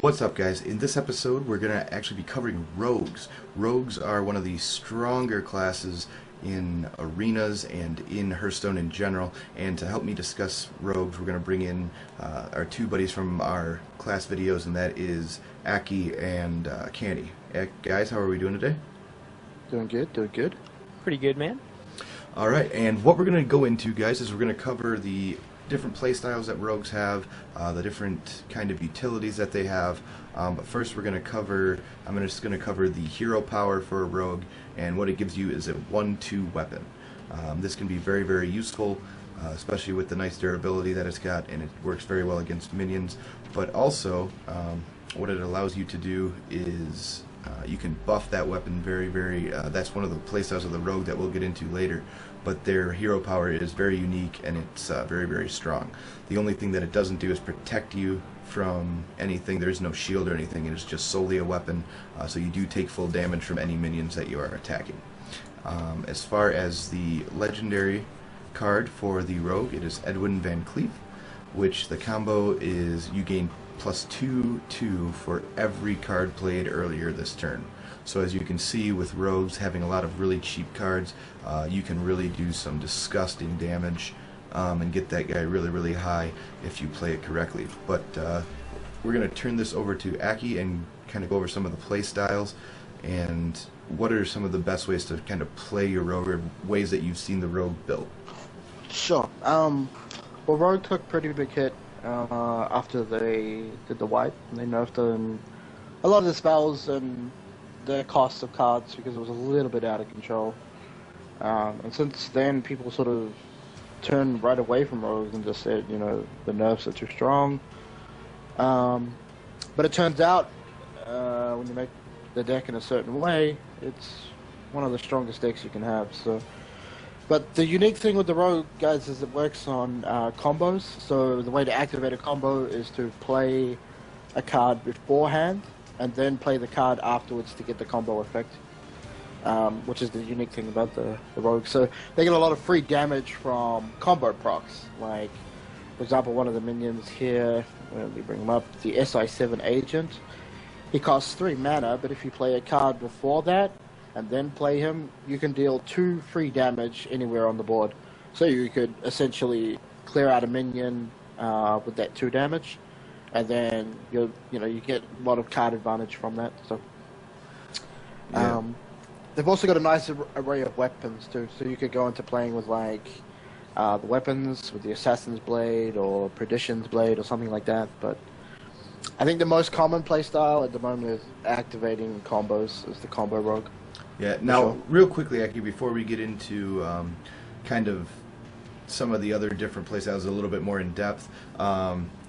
What's up, guys? In this episode, we're going to actually be covering rogues. Rogues are one of the stronger classes in arenas and in Hearthstone in general. And to help me discuss rogues, we're going to bring in our two buddies from our class videos, and that is Aki and Candy. Guys, how are we doing today? Doing good, doing good. Pretty good, man. All right, and what we're going to go into, guys, is we're going to cover the different play styles that rogues have, the different kind of utilities that they have. But first we're going to cover, I'm just going to cover the hero power for a rogue, and what it gives you is a 1-2 weapon. This can be very, very useful, especially with the nice durability that it's got, and it works very well against minions. But also, what it allows you to do is you can buff that weapon very, that's one of the playstyles of the rogue that we'll get into later. But their hero power is very unique, and it's very strong. The only thing that it doesn't do is protect you from anything. There is no shield or anything. It is just solely a weapon, so you do take full damage from any minions that you are attacking. As far as the legendary card for the rogue, it is Edwin Van Cleef, which the combo is you gain +2/2 for every card played earlier this turn. So as you can see, with rogues having a lot of really cheap cards, you can really do some disgusting damage and get that guy really high if you play it correctly. But we're going to turn this over to Aki and kind of go over some of the play styles and what are some of the best ways to kind of play your rogue, or ways that you've seen the rogue built. Sure. Well, rogue took a pretty big hit after they did the wipe, and they nerfed them a lot of the spells and the cost of cards because it was a little bit out of control. And since then, people sort of turned right away from rogues and just said, you know, the nerfs are too strong. But it turns out, when you make the deck in a certain way, it's one of the strongest decks you can have. So, but the unique thing with the rogue, guys, is it works on combos. So the way to activate a combo is to play a card beforehand and then play the card afterwards to get the combo effect, which is the unique thing about the rogue. So they get a lot of free damage from combo procs. Like, for example, one of the minions here, let me bring him up, the SI7 agent. He costs 3 mana, but if you play a card before that and then play him, you can deal 2 free damage anywhere on the board. So you could essentially clear out a minion with that 2 damage. And then you get a lot of card advantage from that. So Yeah. they've also got a nice array of weapons too. So you could go into playing with like the weapons with the Assassin's Blade or Perdition's Blade or something like that. But I think the most common playstyle at the moment is activating combos as the combo rogue. Yeah. Now, Sure. real quickly, Aki, before we get into kind of some of the other different playstyles a little bit more in depth,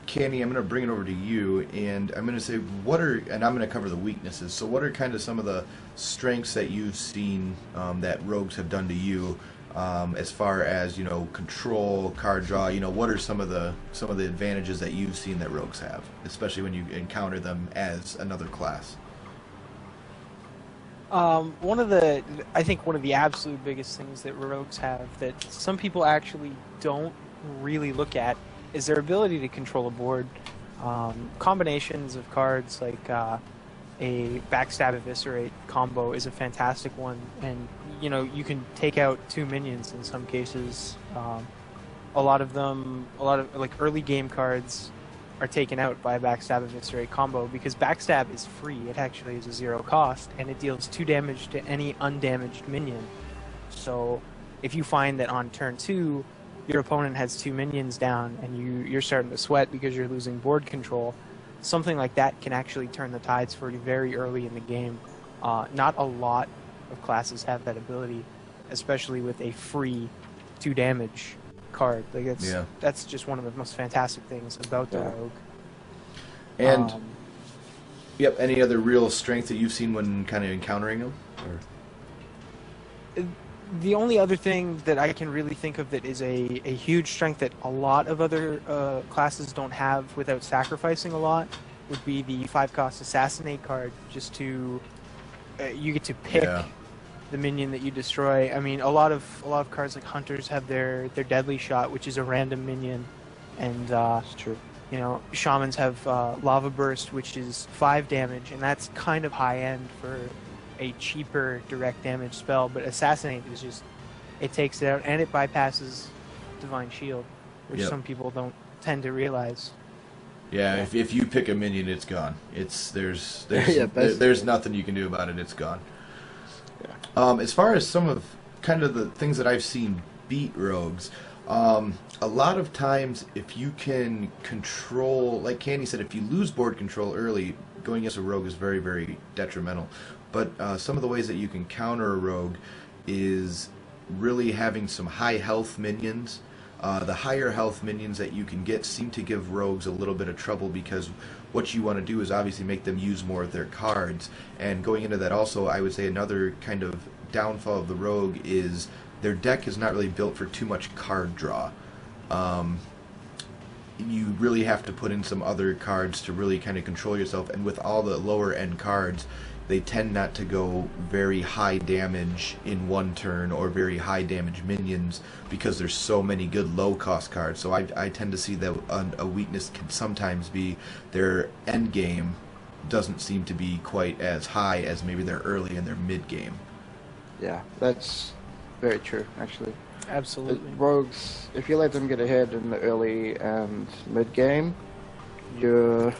Candy, I'm going to bring it over to you, and I'm going to say and I'm going to cover the weaknesses. So what are kind of some of the strengths that you've seen that rogues have done to you, as far as, you know, control, card draw? You know, what are some of the advantages that you've seen that rogues have, especially when you encounter them as another class? I think one of the absolute biggest things that rogues have that some people actually don't really look at is their ability to control a board. Combinations of cards like a Backstab Eviscerate combo is a fantastic one, and you know, you can take out 2 minions in some cases. A lot of like early game cards are taken out by a Backstab Eviscerate combo because Backstab is free. It actually is a 0 cost, and it deals 2 damage to any undamaged minion. So if you find that on turn 2 your opponent has 2 minions down and you're starting to sweat because you're losing board control, something like that can actually turn the tides for you very early in the game. Not a lot of classes have that ability, especially with a free 2 damage card. Like that's just one of the most fantastic things about the rogue. And yep, any other real strength that you've seen when kind of encountering them? Or? The only other thing that I can really think of that is a huge strength that a lot of other classes don't have without sacrificing a lot would be the 5-cost Assassinate card. Just to you get to pick the minion that you destroy. I mean, a lot of cards like Hunters have their Deadly Shot, which is a random minion, and That's true. You know, shamans have lava burst, which is 5 damage, and that's kind of high end for a cheaper direct damage spell. But assassinate is just, it takes it out and it bypasses divine shield, which Yep. some people don't tend to realize. Yeah, if you pick a minion, it's gone. There's Yeah, there's nothing you can do about it. It's gone. Yeah. As far as some of kind of the things that I've seen beat rogues, a lot of times if you can control, like Candy said, if you lose board control early, going against a rogue is very, very detrimental. But some of the ways that you can counter a rogue is really having some high health minions. The higher health minions that you can get seem to give rogues a little bit of trouble, because what you want to do is obviously make them use more of their cards. And going into that also, I would say another kind of downfall of the rogue is their deck is not really built for too much card draw. You really have to put in some other cards to really kind of control yourself, and with all the lower end cards, they tend not to go very high damage in one turn or very high damage minions, because there's so many good low cost cards. So I tend to see that a weakness can sometimes be their end game doesn't seem to be quite as high as maybe their early and their mid game. Yeah, that's very true, actually. Absolutely. Rogues, if you let them get ahead in the early and mid game, you're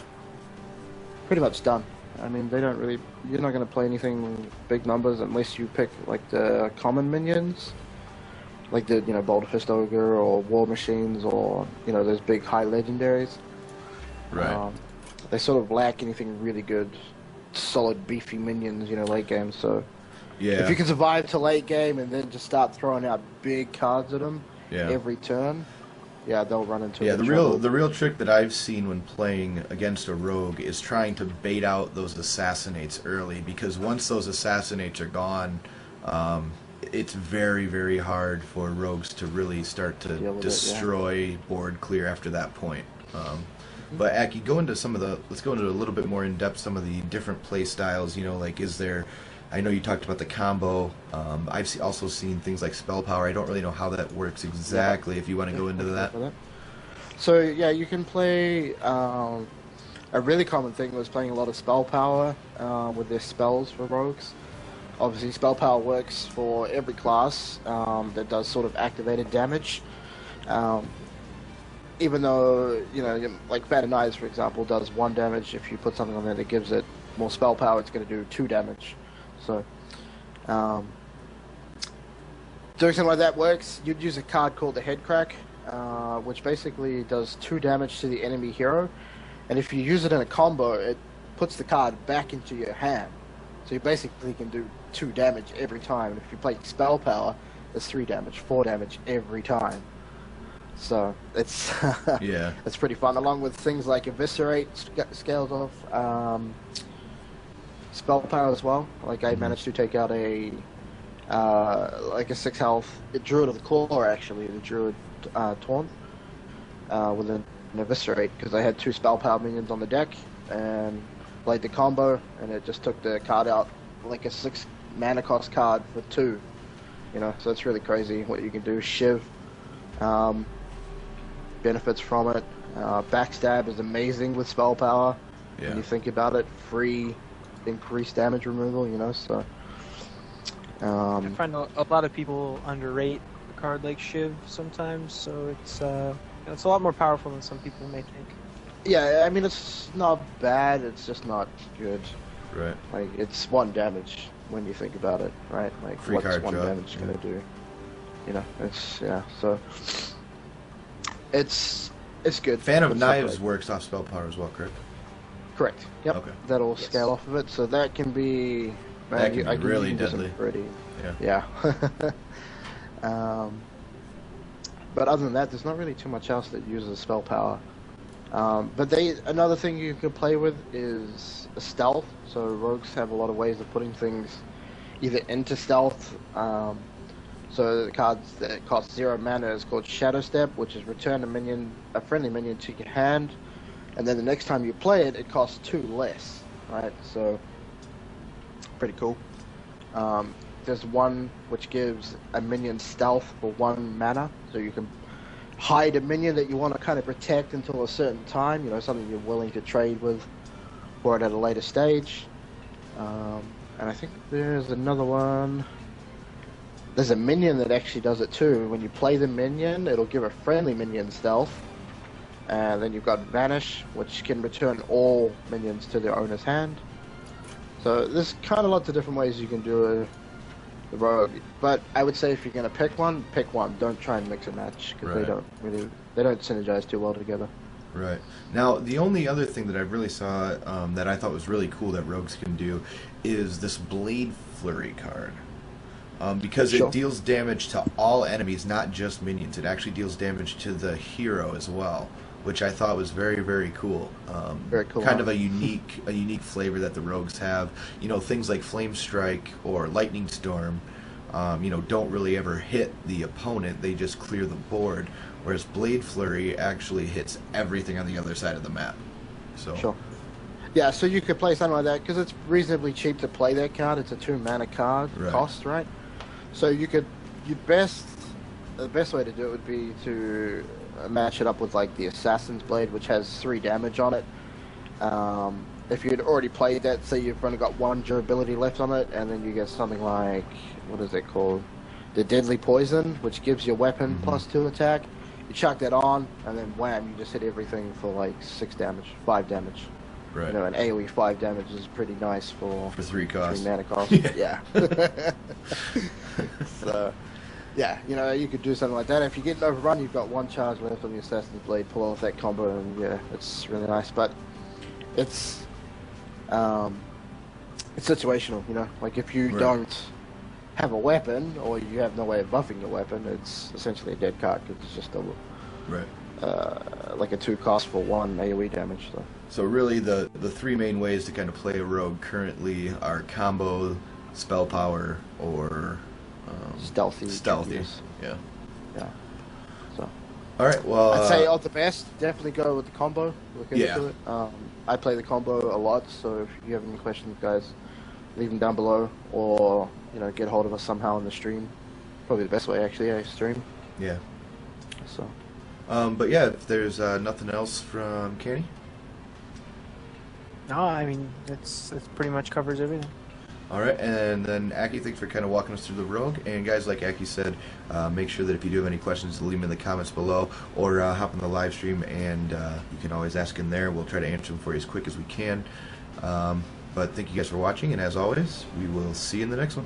pretty much done. I mean, they don't really. You're not going to play anything big numbers unless you pick like the common minions, like the Boulder Fist Ogre or War Machines, or those big high legendaries. Right. They sort of lack anything really good, solid beefy minions, late game. So Yeah. if you can survive to late game and then just start throwing out big cards at them Yeah. every turn, yeah, they'll run into Yeah, a bit the of trouble. real trick that I've seen when playing against a rogue is trying to bait out those assassinates early, because once those assassinates are gone, it's very, very hard for rogues to really start to Deal with it, destroy board clear after that point. But Aki, let's go into a little bit more in depth some of the different play styles. Like, is there? I know you talked about the combo. I've also seen things like spell power. I don't really know how that works exactly. If you want to go into that. So yeah, you can play. A really common thing was playing a lot of spell power with their spells for rogues. Obviously, spell power works for every class that does sort of activated damage. Even though like Bad Knives, for example, does 1 damage. If you put something on there that gives it more spell power, it's going to do 2 damage. So, doing something like that works. You'd use a card called the Head Crack, which basically does 2 damage to the enemy hero, and if you use it in a combo, it puts the card back into your hand. So you basically can do 2 damage every time. And if you play Spell Power, it's 3 damage, 4 damage every time. So it's Yeah. it's pretty fun. Along with things like Eviscerate scales off. Spell power as well. Like I managed to take out a 6 health Druid of the Claw, actually, the Druid Taunt, with an Eviscerate, because I had 2 spell power minions on the deck and played the combo, and it just took the card out like a 6 mana cost card for 2. So it's really crazy what you can do. Shiv benefits from it. Backstab is amazing with spell power. Yeah. When you think about it, free increased damage removal, so I find a lot of people underrate a card like Shiv sometimes, so it's a lot more powerful than some people may think. yeah, I mean, it's not bad, it's just not good. Right. Like, it's 1 damage when you think about it, right? Like, Free what's card 1 draw. damage gonna do? So it's good. Fan of It's not Knives great. works off spell power as well, correct? Correct. Yep. Okay. That'll Yes. scale off of it, so that can be. That can be I can really even do some deadly. Pretty. Yeah. Yeah. But other than that, there's not really too much else that uses spell power. But another thing you can play with is stealth. So rogues have a lot of ways of putting things either into stealth. So the cards that cost 0 mana is called Shadow Step, which is return a friendly minion to your hand, and then the next time you play it, it costs 2 less. Right? So pretty cool. There's one which gives a minion stealth for 1 mana, so you can hide a minion that you want to kind of protect until a certain time. You know, something you're willing to trade with for it at a later stage. And I think there's another one. There's a minion that actually does it too. When you play the minion, it'll give a friendly minion stealth. And then you've got Vanish, which can return all minions to their owner's hand. So there's kind of lots of different ways you can do the rogue. But I would say if you're going to pick one, pick one. Don't try and mix and match, because they don't synergize too well together. Right. Now, the only other thing that I really saw that I thought was really cool that rogues can do is this Blade Flurry card. Because it deals damage to all enemies, not just minions. It actually deals damage to the hero as well, which I thought was very, very cool. Very cool. Kind of a unique flavor that the rogues have. You know, things like Flame Strike or Lightning Storm, you know, don't really ever hit the opponent. They just clear the board. Whereas Blade Flurry actually hits everything on the other side of the map. So. Sure. Yeah, so you could play something like that because it's reasonably cheap to play that card. It's a 2-mana card cost, right? So you could, the best way to do it would be to match it up with like the Assassin's Blade, which has 3 damage on it. If you'd already played that, say you've only got 1 durability left on it, and then you get something like, what is it called? The Deadly Poison, which gives your weapon +2 attack. You chuck that on, and then wham, you just hit everything for like 6 damage, 5 damage. Right. You know, an AoE 5 damage is pretty nice for 3 costs. 3 mana cost. Yeah. So, yeah, you know, you could do something like that. If you get an overrun, you've got 1 charge left on the Assassin's Blade, pull off that combo, and yeah, it's really nice. But it's situational, you know. Like if you don't have a weapon, or you have no way of buffing your weapon, it's essentially a dead card because it's just like a 2 cost for 1 AoE damage. So really, the 3 main ways to kind of play a rogue currently are combo, spell power, or stealthy. Yeah. So. All right. Well, I'd say of the best, definitely go with the combo. Look into it. I play the combo a lot, so if you have any questions, guys, leave them down below, or you know, get hold of us somehow in the stream. Probably the best way, actually. Stream. Yeah. So. But yeah, if there's nothing else from Kenny. No, I mean that pretty much covers everything. All right, and then Aki, thanks for kind of walking us through the rogue. And guys, like Aki said, make sure that if you do have any questions, leave them in the comments below, or hop on the live stream, and you can always ask in there. We'll try to answer them for you as quick as we can. But thank you guys for watching, and as always, we will see you in the next one.